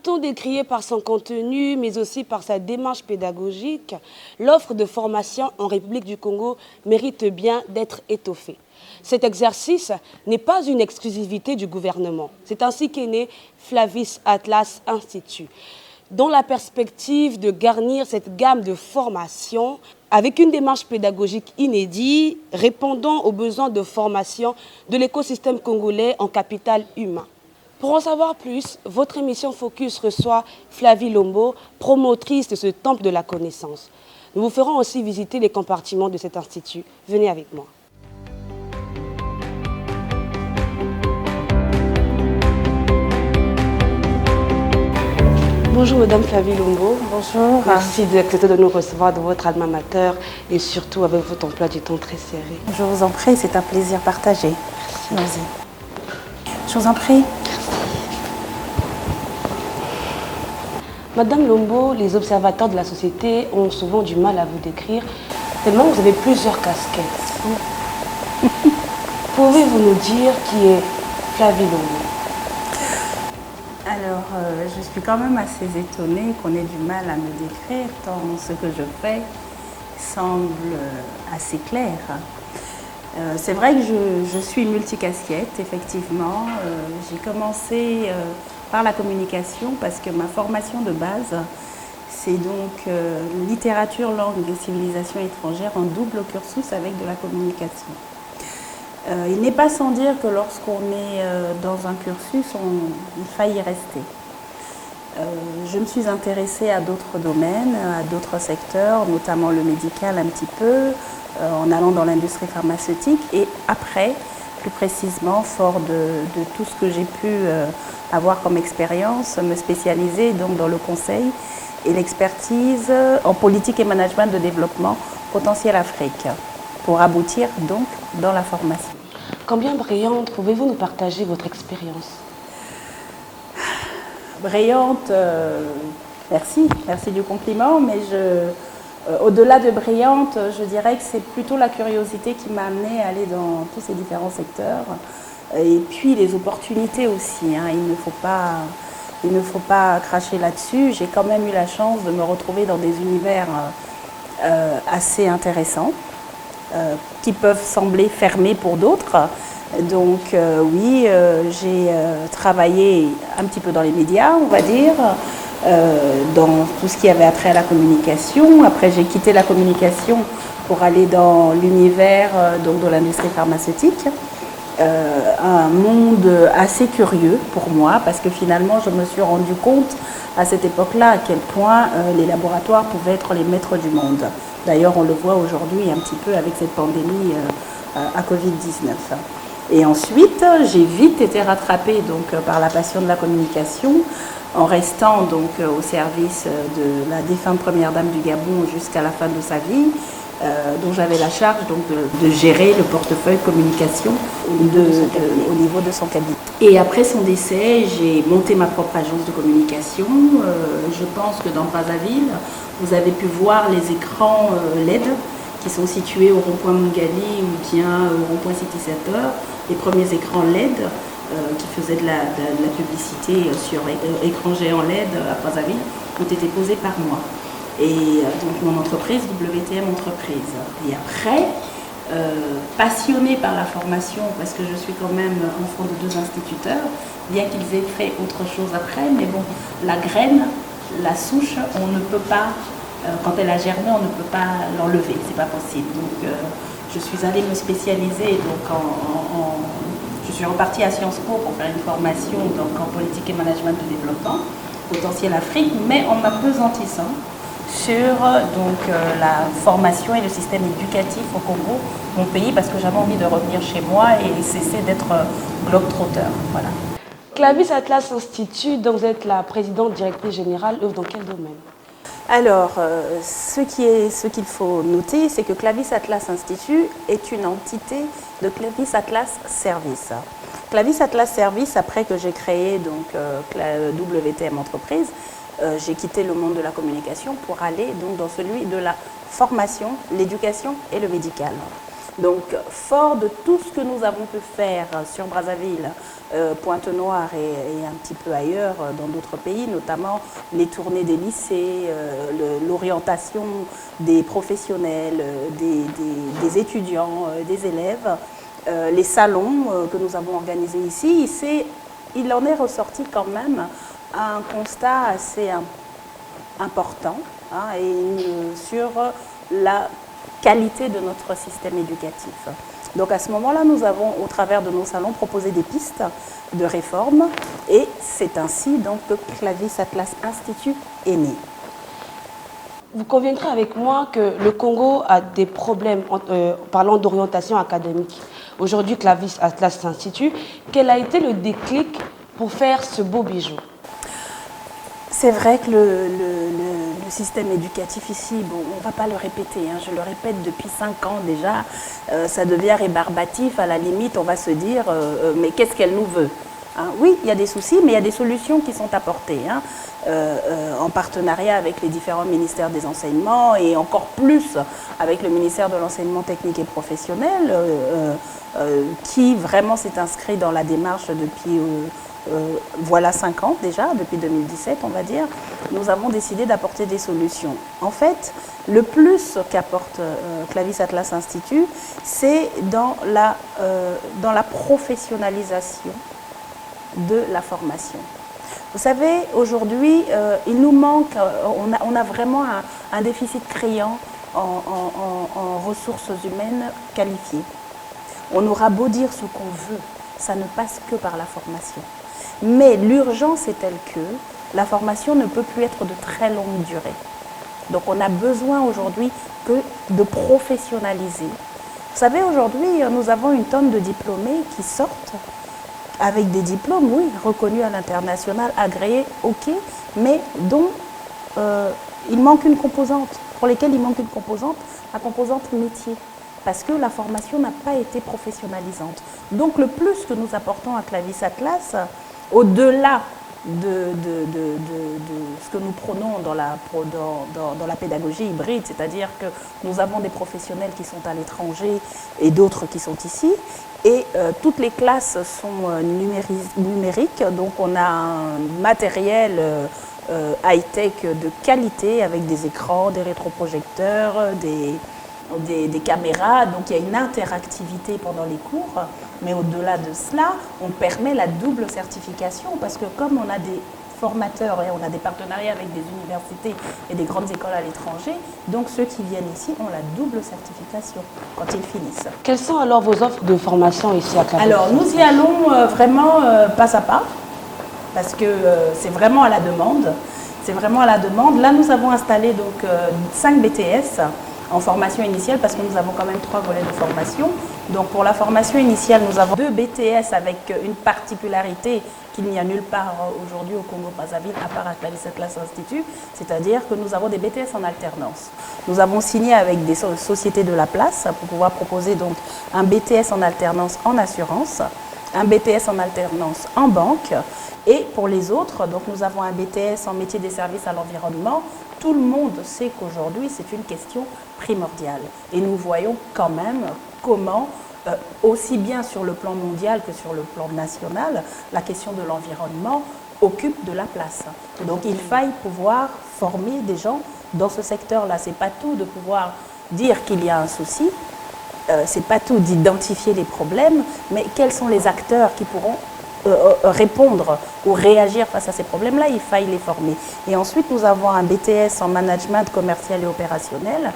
Longtemps décriée par son contenu, mais aussi par sa démarche pédagogique, l'offre de formation en République du Congo mérite bien d'être étoffée. Cet exercice n'est pas une exclusivité du gouvernement. C'est ainsi qu'est né Flavis Atlas Institut, dans la perspective de garnir cette gamme de formations avec une démarche pédagogique inédite, répondant aux besoins de formation de l'écosystème congolais en capital humain. Pour en savoir plus, votre émission Focus reçoit Flavie Lombo, promotrice de ce temple de la connaissance. Nous vous ferons aussi visiter les compartiments de cet institut. Venez avec moi. Bonjour Madame Flavie Lombo. Bonjour. Merci d'accepter de nous recevoir dans votre alma mater et surtout avec votre emploi du temps très serré. Je vous en prie, c'est un plaisir partagé. Allons-y. Je vous en prie. Madame Lombo, les observateurs de la société ont souvent du mal à vous décrire, tellement vous avez plusieurs casquettes. Pouvez-vous nous dire qui est Flavie Lombo? Alors, je suis quand même assez étonnée qu'on ait du mal à me décrire, tant ce que je fais semble assez clair. C'est vrai que je suis multicasquette, effectivement. J'ai commencé par la communication parce que ma formation de base, c'est donc littérature, langue et civilisation étrangère en double cursus avec de la communication. Il n'est pas sans dire que lorsqu'on est dans un cursus, il faille y rester. Je me suis intéressée à d'autres domaines, à d'autres secteurs, notamment le médical un petit peu, en allant dans l'industrie pharmaceutique et après, plus précisément, fort de tout ce que j'ai pu avoir comme expérience, me spécialiser donc dans le conseil et l'expertise en politique et management de développement potentiel Afrique, pour aboutir donc dans la formation. Combien brillante, pouvez-vous nous partager votre expérience? Brillante, merci du compliment, mais au-delà de brillante, je dirais que c'est plutôt la curiosité qui m'a amenée à aller dans tous ces différents secteurs. Et puis les opportunités aussi, hein. Il ne faut pas cracher là-dessus. J'ai quand même eu la chance de me retrouver dans des univers assez intéressants, qui peuvent sembler fermés pour d'autres. Donc oui, j'ai travaillé un petit peu dans les médias, on va dire, dans tout ce qui avait attrait à la communication. Après, j'ai quitté la communication pour aller dans l'univers donc de l'industrie pharmaceutique. Un monde assez curieux pour moi parce que finalement, je me suis rendu compte à cette époque-là à quel point les laboratoires pouvaient être les maîtres du monde. D'ailleurs, on le voit aujourd'hui un petit peu avec cette pandémie à Covid-19. Et ensuite, j'ai vite été rattrapée donc, par la passion de la communication, en restant donc, au service de la défunte première dame du Gabon jusqu'à la fin de sa vie, dont j'avais la charge donc, de gérer le portefeuille communication au niveau de son cabinet. Et après son décès, j'ai monté ma propre agence de communication. Je pense que dans Brazzaville, vous avez pu voir les écrans LED qui sont situés au rond-point Mungali ou bien au rond-point City Center, les premiers écrans LED qui faisaient de la publicité sur écran géant LED à Brazzaville ont été posés par moi. Et donc mon entreprise, WTM Entreprise. Et après, passionnée par la formation, parce que je suis quand même enfant de 2 instituteurs, bien qu'ils aient fait autre chose après, mais bon, la graine, la souche, on ne peut pas, quand elle a germé, on ne peut pas l'enlever, c'est pas possible. Donc je suis allée me spécialiser donc je suis repartie à Sciences Po pour faire une formation donc, en politique et management de développement, potentiel Afrique, mais en m'apesantissant sur donc, la formation et le système éducatif au Congo, mon pays, parce que j'avais envie de revenir chez moi et cesser d'être globe-trotteur. Voilà. Flavis Atlas Institut, dont vous êtes la présidente directrice générale, œuvre dans quel domaine? Alors, ce qu'il faut noter, c'est que Clavis Atlas Institut est une entité de Clavis Atlas Service. Clavis Atlas Service, après que j'ai créé donc, WTM Entreprise, j'ai quitté le monde de la communication pour aller donc, dans celui de la formation, l'éducation et le médical. Donc, fort de tout ce que nous avons pu faire sur Brazzaville, Pointe-Noire et un petit peu ailleurs dans d'autres pays, notamment les tournées des lycées, l'orientation des professionnels, des étudiants, des élèves, les salons que nous avons organisés ici, il en est ressorti quand même un constat assez important hein, sur la qualité de notre système éducatif. Donc à ce moment-là, nous avons, au travers de nos salons, proposé des pistes de réforme et c'est ainsi donc que Clavis Atlas Institut est né. Vous conviendrez avec moi que le Congo a des problèmes parlant d'orientation académique. Aujourd'hui, Clavis Atlas Institut, quel a été le déclic pour faire ce beau bijou? C'est vrai que le système éducatif ici, bon, on ne va pas le répéter, hein, je le répète depuis 5 ans déjà, ça devient rébarbatif, à la limite on va se dire mais qu'est-ce qu'elle nous veut hein? Oui, il y a des soucis, mais il y a des solutions qui sont apportées hein, en partenariat avec les différents ministères des enseignements et encore plus avec le ministère de l'enseignement technique et professionnel qui vraiment s'est inscrit dans la démarche depuis... voilà 5 ans déjà, depuis 2017 on va dire, nous avons décidé d'apporter des solutions. En fait, le plus qu'apporte Clavis Atlas Institut, c'est dans la professionnalisation de la formation. Vous savez, aujourd'hui, il nous manque, on a vraiment un déficit criant en ressources humaines qualifiées. On aura beau dire ce qu'on veut, ça ne passe que par la formation. Mais l'urgence est telle que la formation ne peut plus être de très longue durée. Donc on a besoin aujourd'hui de professionnaliser. Vous savez, aujourd'hui, nous avons une tonne de diplômés qui sortent avec des diplômes, oui, reconnus à l'international, agréés, ok, mais dont il manque une composante, pour lesquels il manque une composante, la composante métier. Parce que la formation n'a pas été professionnalisante. Donc le plus que nous apportons à Clavis Atlas, au-delà de ce que nous prônons dans la pédagogie hybride, c'est-à-dire que nous avons des professionnels qui sont à l'étranger et d'autres qui sont ici, et toutes les classes sont numériques, donc on a un matériel high-tech de qualité avec des écrans, des rétroprojecteurs, des caméras, donc il y a une interactivité pendant les cours, mais au-delà de cela, on permet la double certification parce que comme on a des formateurs et on a des partenariats avec des universités et des grandes écoles à l'étranger, donc ceux qui viennent ici ont la double certification quand ils finissent. Quelles sont alors vos offres de formation ici à Clavis? Alors nous y allons vraiment pas à pas parce que c'est vraiment à la demande. C'est vraiment à la demande. Là, nous avons installé donc 5 BTS en formation initiale parce que nous avons quand même 3 volets de formation. Donc pour la formation initiale, nous avons 2 BTS avec une particularité qu'il n'y a nulle part aujourd'hui au Congo-Brazzaville à part à Clavis Atlas Institut, c'est-à-dire que nous avons des BTS en alternance. Nous avons signé avec des sociétés de la place pour pouvoir proposer donc un BTS en alternance en assurance, un BTS en alternance en banque et pour les autres, donc nous avons un BTS en métier des services à l'environnement. Tout le monde sait qu'aujourd'hui, c'est une question primordiale. Et nous voyons quand même comment, aussi bien sur le plan mondial que sur le plan national, la question de l'environnement occupe de la place. Donc il faille pouvoir former des gens dans ce secteur-là. Ce n'est pas tout de pouvoir dire qu'il y a un souci, ce n'est pas tout d'identifier les problèmes, mais quels sont les acteurs qui pourront répondre ou réagir face à ces problèmes-là, il faille les former. Et ensuite, nous avons un BTS en management commercial et opérationnel.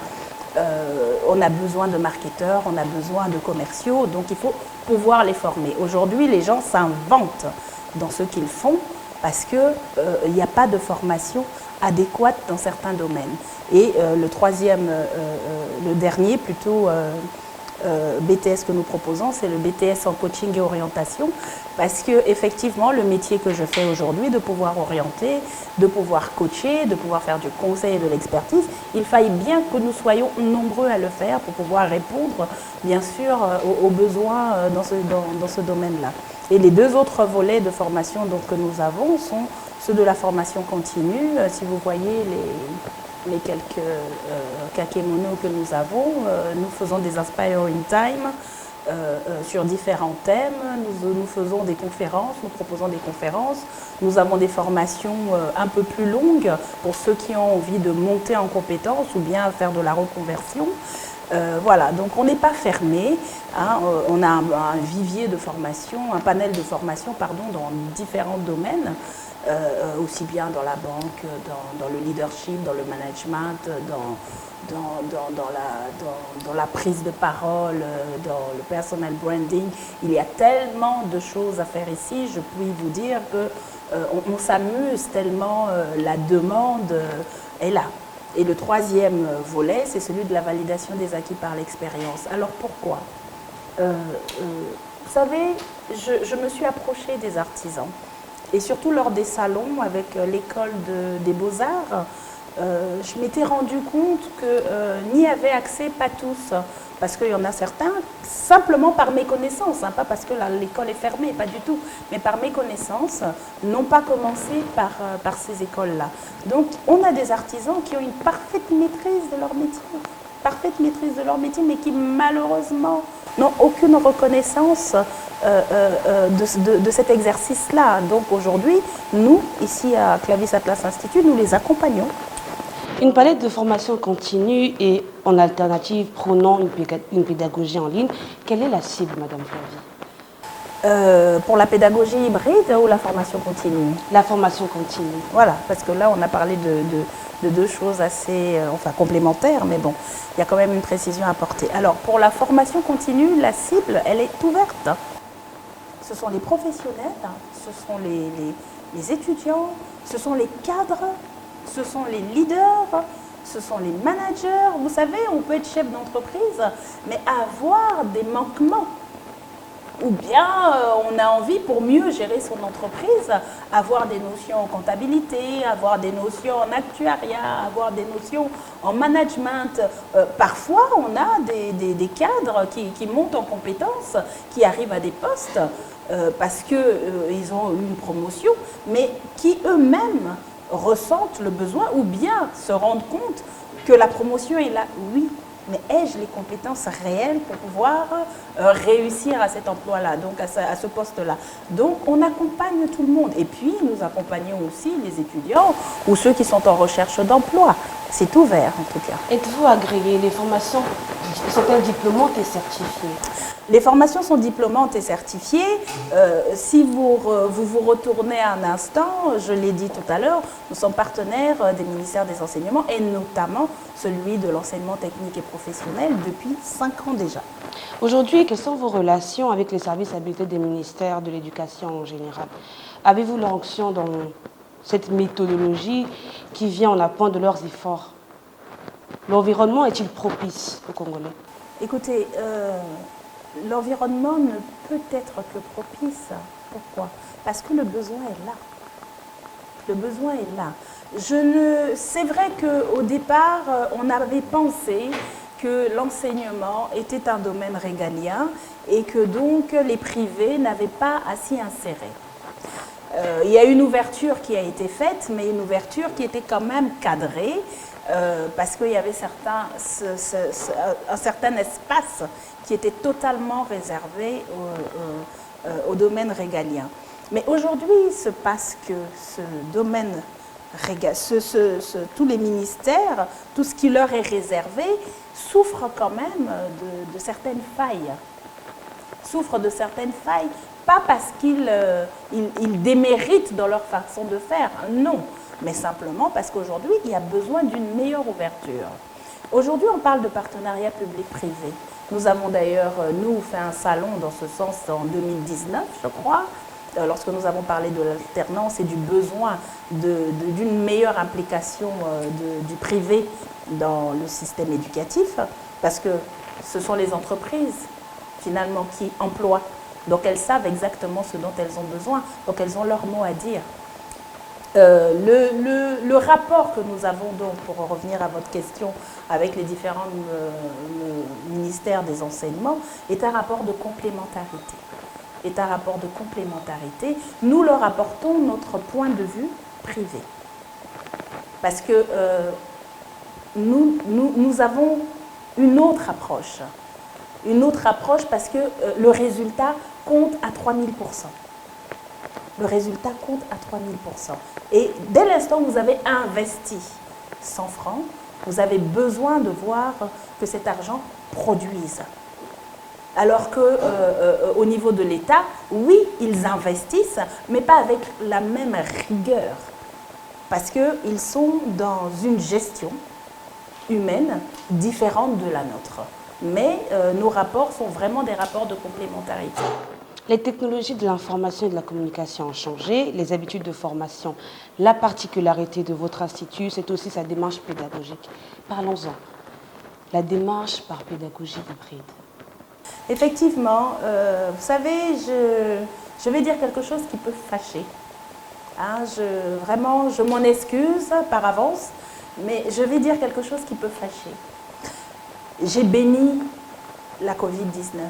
On a besoin de marketeurs, on a besoin de commerciaux, donc il faut pouvoir les former. Aujourd'hui, les gens s'inventent dans ce qu'ils font parce qu'il n'y a pas de formation adéquate dans certains domaines. Et le dernier plutôt BTS que nous proposons, c'est le BTS en coaching et orientation, parce que effectivement le métier que je fais aujourd'hui, de pouvoir orienter, de pouvoir coacher, de pouvoir faire du conseil et de l'expertise, il faille bien que nous soyons nombreux à le faire pour pouvoir répondre bien sûr aux besoins dans ce domaine-là. Et les 2 autres volets de formation donc, que nous avons sont ceux de la formation continue. Si vous voyez les quelques kakémonos que nous avons, nous faisons des Inspiring Time sur différents thèmes. Nous faisons des conférences, nous proposons des conférences. Nous avons des formations un peu plus longues pour ceux qui ont envie de monter en compétences ou bien faire de la reconversion. Voilà, donc on n'est pas fermé, hein, on a un vivier de formation, un panel de formation pardon, dans différents domaines, aussi bien dans la banque, dans le leadership, dans le management, dans la prise de parole, dans le personal branding. Il y a tellement de choses à faire ici, je puis vous dire qu'on s'amuse tellement, la demande est là. Et le troisième volet, c'est celui de la validation des acquis par l'expérience. Alors pourquoi vous savez, je me suis approchée des artisans, et surtout lors des salons avec l'école des beaux-arts, je m'étais rendu compte que n'y avaient accès pas tous, parce qu'il y en a certains, simplement par méconnaissance, hein, pas parce que l'école est fermée, pas du tout, mais par méconnaissance, n'ont pas commencé par ces écoles-là. Donc on a des artisans qui ont une parfaite maîtrise de leur métier, mais qui malheureusement n'ont aucune reconnaissance de cet exercice-là. Donc aujourd'hui, nous, ici à Clavis Atlas Institut, nous les accompagnons. Une palette de formation continue et en alternative prônant une pédagogie en ligne. Quelle est la cible, Madame Flavie? Pour la pédagogie hybride ou la formation continue? La formation continue. Voilà, parce que là, on a parlé de deux choses assez complémentaires, mais bon, il y a quand même une précision à apporter. Alors, pour la formation continue, la cible, elle est ouverte. Ce sont les professionnels, ce sont les étudiants, ce sont les cadres, ce sont les leaders, ce sont les managers. Vous savez, on peut être chef d'entreprise, mais avoir des manquements. Ou bien on a envie, pour mieux gérer son entreprise, avoir des notions en comptabilité, avoir des notions en actuariat, avoir des notions en management. Parfois, on a des cadres qui montent en compétences, qui arrivent à des postes parce qu'ils ont eu une promotion, mais qui eux-mêmes ressentent le besoin ou bien se rendent compte que la promotion est là. Oui, mais ai-je les compétences réelles pour pouvoir réussir à cet emploi-là, donc à ce poste-là? Donc, on accompagne tout le monde. Et puis, nous accompagnons aussi les étudiants ou ceux qui sont en recherche d'emploi. C'est ouvert, en tout cas. Êtes-vous agréé? Les formations sont-elles diplômantes et certifiées? Les formations sont diplômantes et certifiées. Si vous retournez un instant, je l'ai dit tout à l'heure, nous sommes partenaires des ministères des Enseignements et notamment celui de l'enseignement technique et professionnel depuis 5 ans déjà. Aujourd'hui, quelles sont vos relations avec les services habilités des ministères de l'Éducation en général? Avez-vous l'onction dans cette méthodologie qui vient en appoint de leurs efforts? L'environnement est-il propice aux Congolais? Écoutez, l'environnement ne peut être que propice. Pourquoi? Parce que le besoin est là. Le besoin est là. C'est vrai qu'au départ, on avait pensé que l'enseignement était un domaine régalien et que donc les privés n'avaient pas à s'y insérer. Il y a une ouverture qui a été faite, mais une ouverture qui était quand même cadrée, parce qu'il y avait un certain espace qui était totalement réservé au domaine régalien. Mais aujourd'hui, il se passe que ce domaine, tous les ministères, tout ce qui leur est réservé, souffre quand même de certaines failles. Souffre de certaines failles, pas parce qu'ils déméritent dans leur façon de faire, non, mais simplement parce qu'aujourd'hui, il y a besoin d'une meilleure ouverture. Aujourd'hui, on parle de partenariat public-privé. Nous avons d'ailleurs, nous, fait un salon dans ce sens en 2019, je crois, lorsque nous avons parlé de l'alternance et du besoin d'une meilleure implication du privé dans le système éducatif, parce que ce sont les entreprises, finalement, qui emploient. Donc, elles savent exactement ce dont elles ont besoin, donc elles ont leur mot à dire. Le rapport que nous avons donc, pour revenir à votre question, avec les différents ministères des enseignements, est un rapport de complémentarité. Nous leur apportons notre point de vue privé. Parce que nous avons une autre approche. Une autre approche parce que le résultat compte à 3000%. Le résultat compte à 3000%. Et dès l'instant où vous avez investi 100 francs, vous avez besoin de voir que cet argent produise. Alors qu'au niveau de l'État, oui, ils investissent, mais pas avec la même rigueur. Parce qu'ils sont dans une gestion humaine différente de la nôtre. Mais nos rapports sont vraiment des rapports de complémentarité. Les technologies de l'information et de la communication ont changé, les habitudes de formation. La particularité de votre institut, c'est aussi sa démarche pédagogique. Parlons-en. La démarche par pédagogie hybride. Effectivement, vous savez, je vais dire quelque chose qui peut fâcher. Hein, vraiment, je m'en excuse par avance, mais je vais dire quelque chose qui peut fâcher. J'ai béni la Covid-19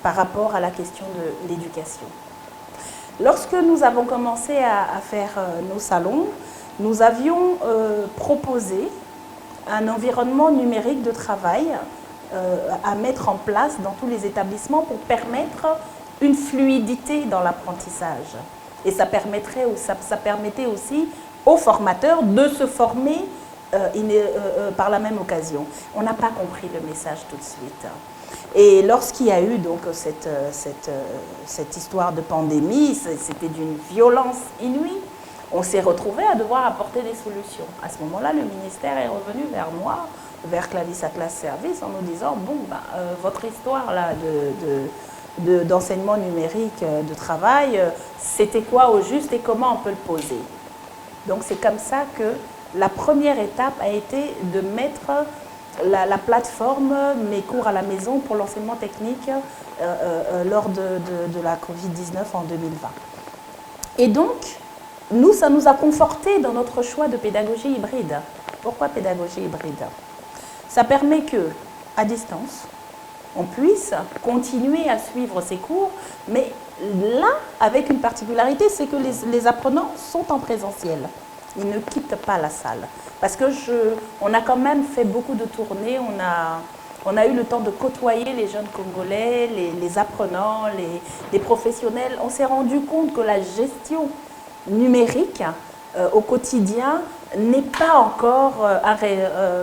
par rapport à la question de l'éducation. Lorsque nous avons commencé à faire nos salons, nous avions proposé un environnement numérique de travail à mettre en place dans tous les établissements pour permettre une fluidité dans l'apprentissage. Et ça permettait aussi aux formateurs de se former par la même occasion. On n'a pas compris le message tout de suite. Et lorsqu'il y a eu donc cette histoire de pandémie, c'était d'une violence inouïe. On s'est retrouvé à devoir apporter des solutions. À ce moment-là, le ministère est revenu vers moi, vers Clavis Atlas Service, en nous disant bon, votre histoire là d'enseignement numérique, de travail, c'était quoi au juste et comment on peut le poser. Donc c'est comme ça que la première étape a été de mettre la plateforme Mes cours à la maison pour l'enseignement technique lors de la Covid-19 en 2020. Et donc, nous, ça nous a conforté dans notre choix de pédagogie hybride. Pourquoi pédagogie hybride? Ça permet que, à distance, on puisse continuer à suivre ces cours, mais là, avec une particularité, c'est que les apprenants sont en présentiel. Ils ne quittent pas la salle. Parce que on a quand même fait beaucoup de tournées, on a eu le temps de côtoyer les jeunes Congolais, les apprenants, les professionnels. On s'est rendu compte que la gestion numérique au quotidien n'est pas encore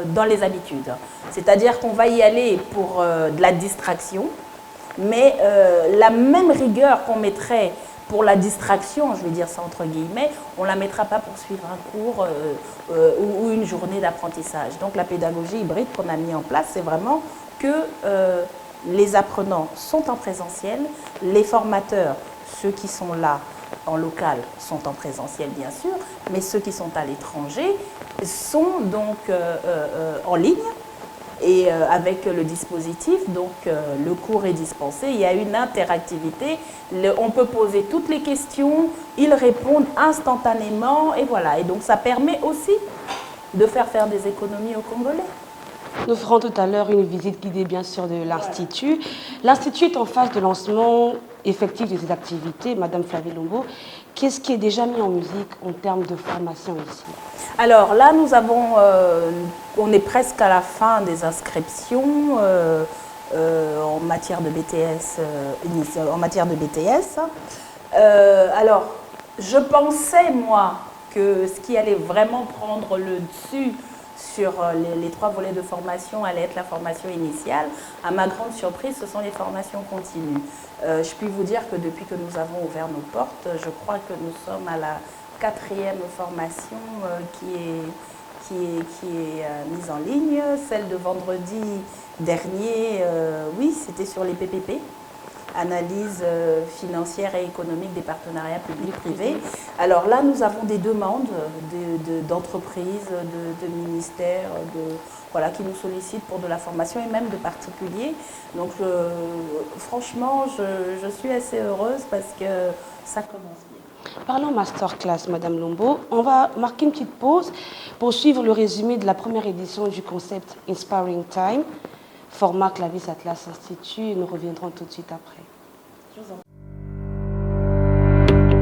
dans les habitudes. C'est-à-dire qu'on va y aller pour de la distraction, mais la même rigueur qu'on mettrait pour la distraction, je vais dire ça entre guillemets, on ne la mettra pas pour suivre un cours ou une journée d'apprentissage. Donc la pédagogie hybride qu'on a mis en place, c'est vraiment que les apprenants sont en présentiel, les formateurs, ceux qui sont là en local, sont en présentiel bien sûr, mais ceux qui sont à l'étranger sont donc en ligne. Et avec le dispositif, donc le cours est dispensé, il y a une interactivité, on peut poser toutes les questions, ils répondent instantanément, et voilà. Et donc ça permet aussi de faire des économies aux Congolais. Nous ferons tout à l'heure une visite guidée bien sûr de l'Institut. L'Institut est en phase de lancement effectif de ses activités. Madame Flavie Lombo, qu'est-ce qui est déjà mis en musique en termes de formation ici? Alors là, on est presque à la fin des inscriptions en matière de BTS. Alors, je pensais, moi, que ce qui allait vraiment prendre le dessus sur les 3 volets de formation allait être la formation initiale. À ma grande surprise, ce sont les formations continues. Je puis vous dire que depuis que nous avons ouvert nos portes, je crois que nous sommes à la 4e formation qui est mise en ligne. Celle de vendredi dernier, oui, c'était sur les PPP. Analyse financière et économique des partenariats publics-privés. Alors là, nous avons des demandes d'entreprises, de ministères, voilà, qui nous sollicitent pour de la formation et même de particuliers. Donc franchement, je suis assez heureuse parce que ça commence bien. Parlons masterclass, Madame Lombo. On va marquer une petite pause pour suivre le résumé de la première édition du concept Inspiring Time. Format Clavis Atlas Institut, et nous reviendrons tout de suite après.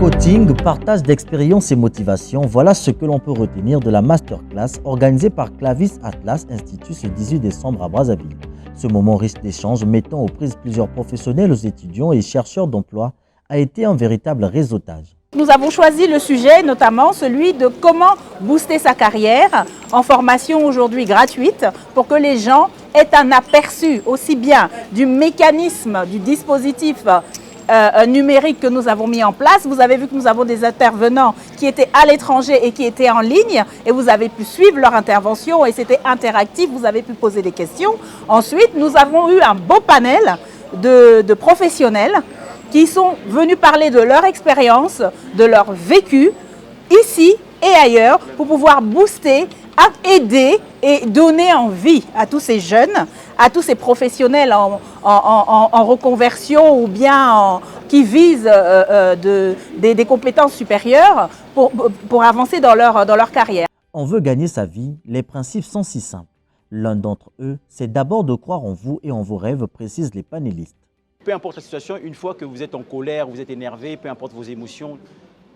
Côte Coaching, partage d'expériences et motivation, voilà ce que l'on peut retenir de la masterclass organisée par Clavis Atlas Institut ce 18 décembre à Brazzaville. Ce moment riche d'échanges mettant aux prises plusieurs professionnels, étudiants et chercheurs d'emploi a été un véritable réseautage. Nous avons choisi le sujet, notamment celui de comment booster sa carrière en formation aujourd'hui gratuite pour que les gens aient un aperçu aussi bien du mécanisme, du dispositif numérique que nous avons mis en place. Vous avez vu que nous avons des intervenants qui étaient à l'étranger et qui étaient en ligne et vous avez pu suivre leur intervention et c'était interactif, vous avez pu poser des questions. Ensuite, nous avons eu un beau panel de professionnels qui sont venus parler de leur expérience, de leur vécu, ici et ailleurs, pour pouvoir booster, aider et donner envie à tous ces jeunes, à tous ces professionnels en reconversion ou bien qui visent des compétences supérieures pour avancer dans leur carrière. On veut gagner sa vie, les principes sont si simples. L'un d'entre eux, c'est d'abord de croire en vous et en vos rêves, précisent les panélistes. Peu importe la situation, une fois que vous êtes en colère, vous êtes énervé, peu importe vos émotions,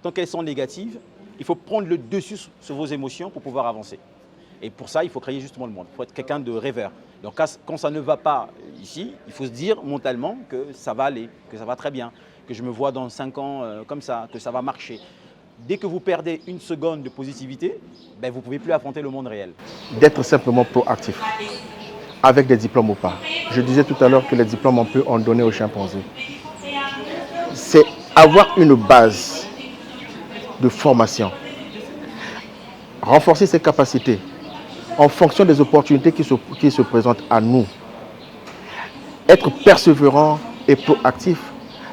tant qu'elles sont négatives, il faut prendre le dessus sur vos émotions pour pouvoir avancer. Et pour ça, il faut créer justement le monde. Il faut être quelqu'un de rêveur. Donc quand ça ne va pas ici, il faut se dire mentalement que ça va aller, que ça va très bien, que je me vois dans 5 ans comme ça, que ça va marcher. Dès que vous perdez une seconde de positivité, ben, vous ne pouvez plus affronter le monde réel. D'être simplement proactif, avec des diplômes ou pas. Je disais tout à l'heure que les diplômes, on peut en donner aux chimpanzés. C'est avoir une base de formation, renforcer ses capacités en fonction des opportunités qui se présentent à nous. Être persévérant et proactif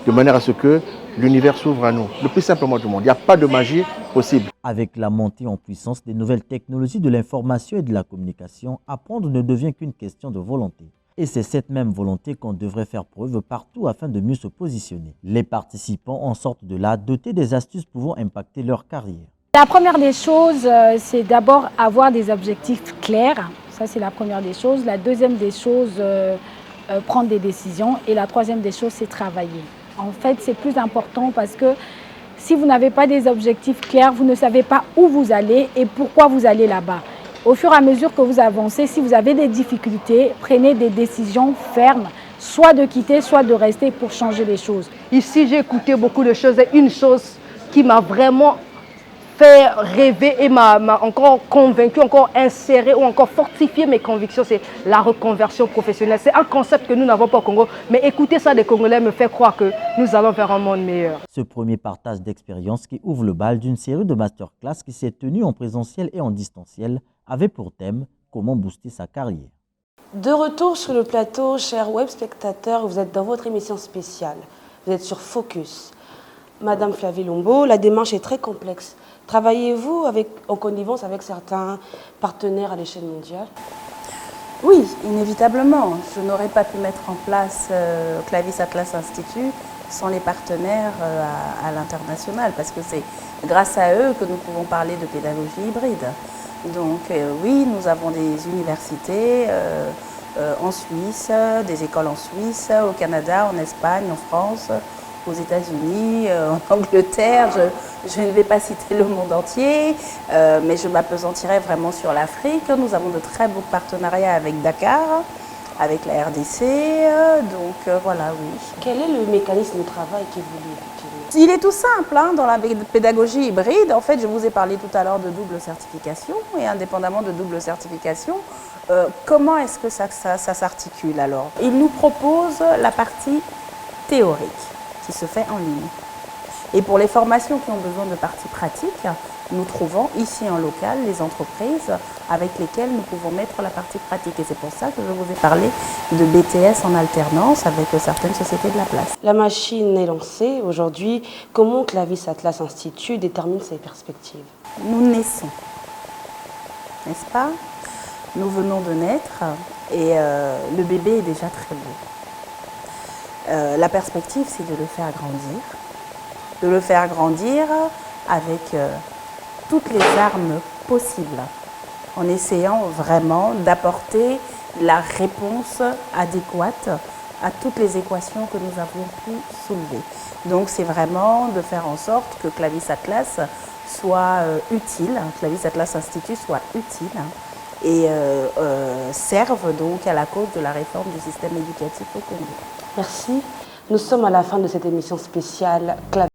de manière à ce que l'univers s'ouvre à nous, le plus simplement du monde. Il n'y a pas de magie possible. Avec la montée en puissance des nouvelles technologies de l'information et de la communication, apprendre ne devient qu'une question de volonté. Et c'est cette même volonté qu'on devrait faire preuve partout afin de mieux se positionner. Les participants en sortent de là dotés des astuces pouvant impacter leur carrière. La première des choses, c'est d'abord avoir des objectifs clairs. Ça, c'est la première des choses. La deuxième des choses, prendre des décisions. Et la troisième des choses, c'est travailler. En fait, c'est plus important parce que si vous n'avez pas des objectifs clairs, vous ne savez pas où vous allez et pourquoi vous allez là-bas. Au fur et à mesure que vous avancez, si vous avez des difficultés, prenez des décisions fermes, soit de quitter, soit de rester pour changer les choses. Ici, j'ai écouté beaucoup de choses et une chose qui m'a vraiment fait rêver et m'a encore convaincu, encore inséré ou encore fortifié mes convictions, c'est la reconversion professionnelle. C'est un concept que nous n'avons pas au Congo, mais écouter ça des Congolais me fait croire que nous allons vers un monde meilleur. Ce premier partage d'expérience qui ouvre le bal d'une série de masterclass qui s'est tenue en présentiel et en distanciel avait pour thème « Comment booster sa carrière ». De retour sur le plateau, chers web spectateurs, vous êtes dans votre émission spéciale. Vous êtes sur Focus. Madame Flavie Lombo, la démarche est très complexe. Travaillez-vous en connivence avec certains partenaires à l'échelle mondiale? Oui, inévitablement. Je n'aurais pas pu mettre en place Clavis Atlas Institut sans les partenaires à l'international, parce que c'est grâce à eux que nous pouvons parler de pédagogie hybride. Donc oui, nous avons des universités en Suisse, des écoles en Suisse, au Canada, en Espagne, en France, aux États-Unis, en Angleterre. Je ne vais pas citer le monde entier, mais je m'appesantirai vraiment sur l'Afrique. Nous avons de très beaux partenariats avec Dakar, avec la RDC, donc voilà, oui. Quel est le mécanisme de travail qui évolue? Il est tout simple, hein, dans la pédagogie hybride. En fait, je vous ai parlé tout à l'heure de double certification, et indépendamment de double certification, comment est-ce que ça s'articule alors? Il nous propose la partie théorique qui se fait en ligne. Et pour les formations qui ont besoin de parties pratiques, nous trouvons ici en local les entreprises avec lesquelles nous pouvons mettre la partie pratique. Et c'est pour ça que je vous ai parlé de BTS en alternance avec certaines sociétés de la place. La machine est lancée aujourd'hui. Comment Clavis Atlas Institut détermine ses perspectives? Nous naissons, n'est-ce pas? Nous venons de naître et le bébé est déjà très beau. La perspective, c'est de le faire grandir. De le faire grandir avec toutes les armes possibles, en essayant vraiment d'apporter la réponse adéquate à toutes les équations que nous avons pu soulever. Donc c'est vraiment de faire en sorte que Clavis Atlas soit utile, Clavis Atlas Institut soit utile et serve donc à la cause de la réforme du système éducatif au Congo. Merci. Nous sommes à la fin de cette émission spéciale Clavis.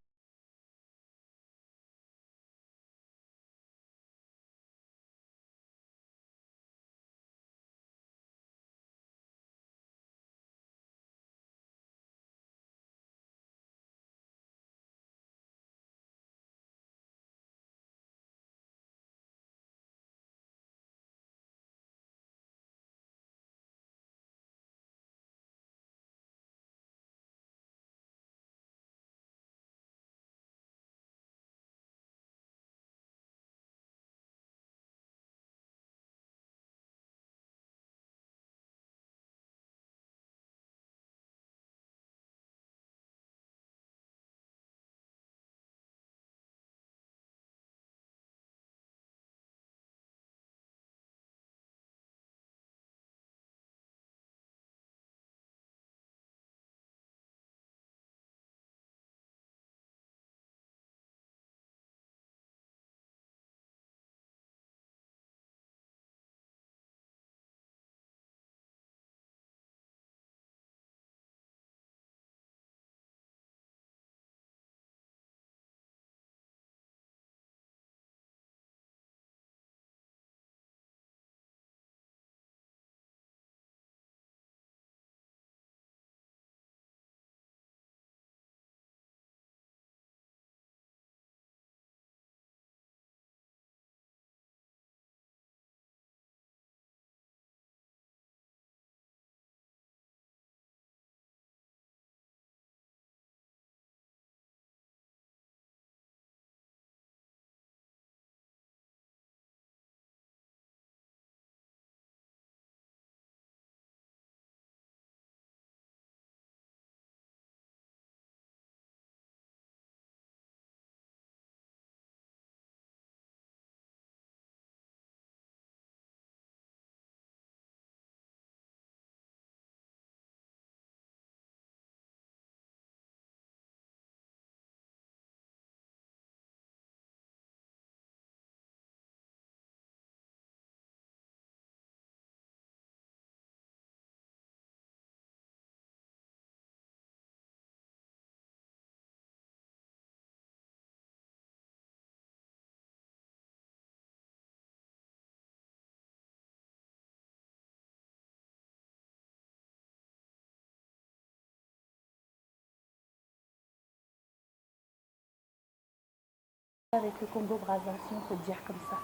Avec le Congo-Brazzaville, si on peut dire comme ça.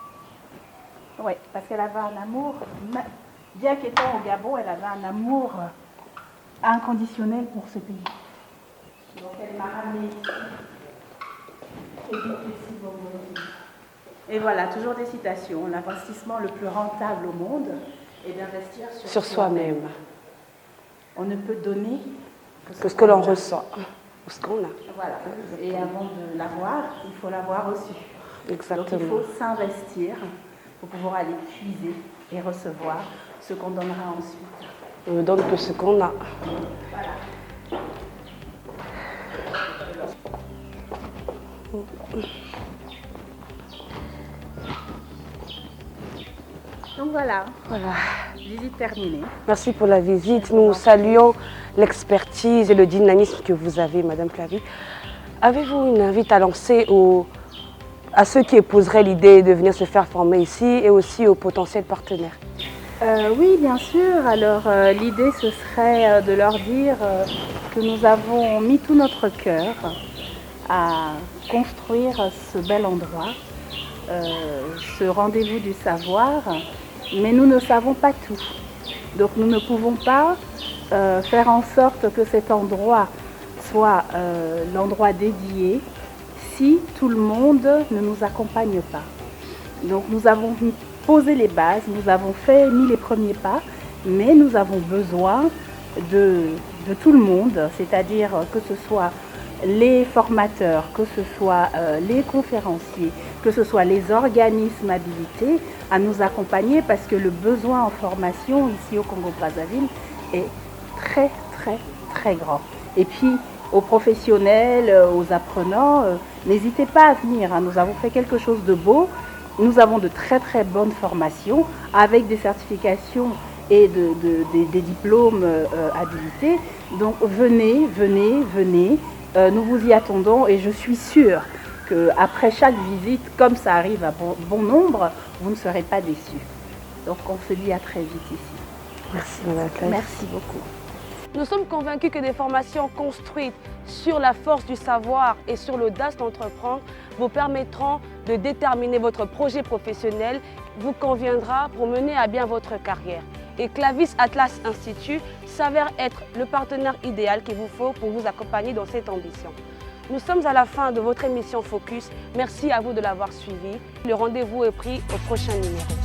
Oui, parce qu'elle avait un amour, bien qu'étant au Gabon, elle avait un amour inconditionnel pour ce pays. Donc elle m'a ramené ici. Et voilà, toujours des citations. L'investissement le plus rentable au monde est d'investir sur soi-même. On ne peut donner Que ce que l'on ressent, ou ce qu'on a. Voilà. Et avant de l'avoir, il faut l'avoir reçu. Exactement. Donc il faut s'investir pour pouvoir aller puiser et recevoir ce qu'on donnera ensuite. On ne donne que ce qu'on a. Voilà. Donc voilà, visite terminée. Merci pour la visite. Nous saluons l'expertise et le dynamisme que vous avez, Madame Clavis. Avez-vous une invite à lancer à ceux qui épouseraient l'idée de venir se faire former ici et aussi aux potentiels partenaires? Oui, bien sûr. Alors l'idée, ce serait de leur dire que nous avons mis tout notre cœur à construire ce bel endroit, ce rendez-vous du savoir, mais nous ne savons pas tout. Donc nous ne pouvons pas faire en sorte que cet endroit soit l'endroit dédié si tout le monde ne nous accompagne pas. Donc nous avons posé les bases, nous avons mis les premiers pas, mais nous avons besoin de tout le monde, c'est-à-dire que ce soit les formateurs, que ce soit les conférenciers, que ce soit les organismes habilités à nous accompagner parce que le besoin en formation ici au Congo-Brazzaville est très très, très grand. Et puis, aux professionnels, aux apprenants, n'hésitez pas à venir. Nous avons fait quelque chose de beau. Nous avons de très, très bonnes formations avec des certifications et des diplômes habilités. Donc, venez, venez, venez. Nous vous y attendons et je suis sûre qu'après chaque visite, comme ça arrive à bon nombre, vous ne serez pas déçus. Donc, on se dit à très vite ici. Merci, Madame Claire. Merci beaucoup. Nous sommes convaincus que des formations construites sur la force du savoir et sur l'audace d'entreprendre vous permettront de déterminer votre projet professionnel, vous conviendra pour mener à bien votre carrière. Et Clavis Atlas Institut s'avère être le partenaire idéal qu'il vous faut pour vous accompagner dans cette ambition. Nous sommes à la fin de votre émission Focus. Merci à vous de l'avoir suivi. Le rendez-vous est pris au prochain numéro.